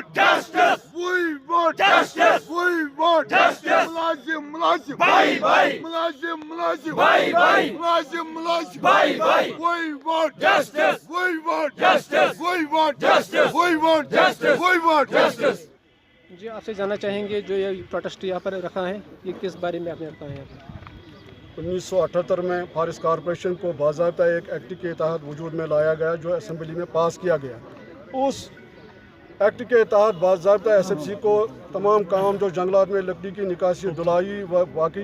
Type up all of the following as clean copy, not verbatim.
want justice. We want justice. We want justice. Mulazim, mulazim. Bye bye. Mulazim, mulazim. Bye bye. Mulazim, mulazim. Bye bye. We want justice. We want justice. We want justice. We want justice. We want justice. जी आपसे जानना चाहेंगे जो ये protest यहाँ पर रखा है ये किस बारे में आपने रखा है यहाँ पर? 1978 में फॉरेस्ट कॉरपोरेशन को बाज़ाब्ता एक एक्ट के तहत वजूद में लाया गया जो असेंबली में पास किया गया। उस एक्ट के तहत बाज़ाब्ता एसएफसी को तमाम काम जो जंगलात में लकड़ी की निकासी धुलाई व बाकी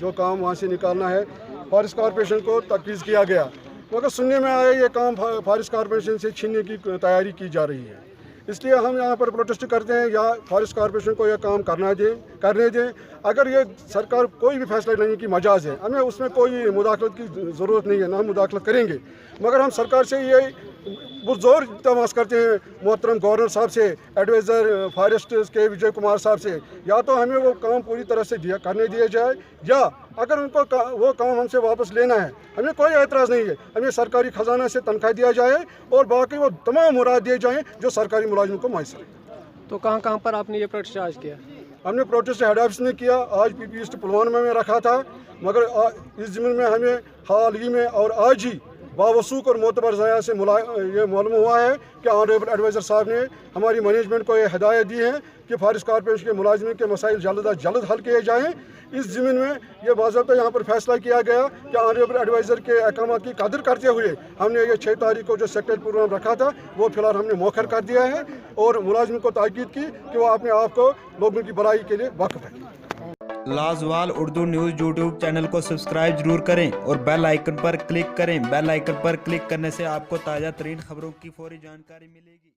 जो काम वहाँ से निकालना है फॉरेस्ट कॉरपोरेशन को तजवीज़ किया गया, मगर सुनने में आया ये काम फॉरेस्ट कॉरपोरेशन से छीनने की तैयारी की जा रही है। इसलिए हम यहाँ पर प्रोटेस्ट करते हैं या फॉरेस्ट कॉरपोरेशन को यह काम करने दें। अगर ये सरकार कोई भी फैसला लेने की मजाज है, हमें उसमें कोई मुदाखलत की ज़रूरत नहीं है, ना हम मुदाखलत करेंगे, मगर हम सरकार से ये पुरज़ोर इल्तमास करते हैं मोहतरम गवर्नर साहब से, एडवाइज़र फॉरेस्ट के विजय कुमार साहब से, या तो हमें वो काम पूरी तरह से करने दिया जाए या अगर उनको वो काम हमसे वापस लेना है हमें कोई एतराज़ नहीं है, हमें सरकारी ख़जाना से तनख्वाह दिया जाए और बाकी वो तमाम मुराद दिए जाएँ जो सरकारी मुलाजिम को मैसर है। तो कहाँ पर आपने ये प्रोटेस्ट आज किया? हमने प्रोटेस्ट हेड ऑफिस में किया, आज पीपी ईस्ट पुलवामा में रखा था, मगर इस ज़मीन में हमें हाल ही में और आज ही बावसूख और मोतबर ज़रिया से ये मालूम हुआ है कि ऑनरेबल एडवाइज़र साहब ने हमारी मैनेजमेंट को ये हिदायत दी है कि फॉरेस्ट कॉरपोरेशन के मुलाजिम के मसाइल जल्द अज जल्द हल किए जाएँ। इस ज़मीन में ये बाज़ाब्ता यहाँ पर फैसला किया गया कि ऑनरेबल एडवाइज़र के अहकाम की कदर करते हुए हमने ये 6 तारीख को जो सेक्रेटरी प्रोग्राम रखा था वो फ़िलहाल हमने मौखर कर दिया है और मुलाजिम को ताकीद की कि वो अपने आप को लोगों की भलाई के लिए वक्फ है। लाजवाल उर्दू न्यूज़ यूट्यूब चैनल को सब्सक्राइब जरूर करें और बेल आइकन पर क्लिक करें। बेल आइकन पर क्लिक करने से आपको ताज़ा तरीन खबरों की फौरी जानकारी मिलेगी।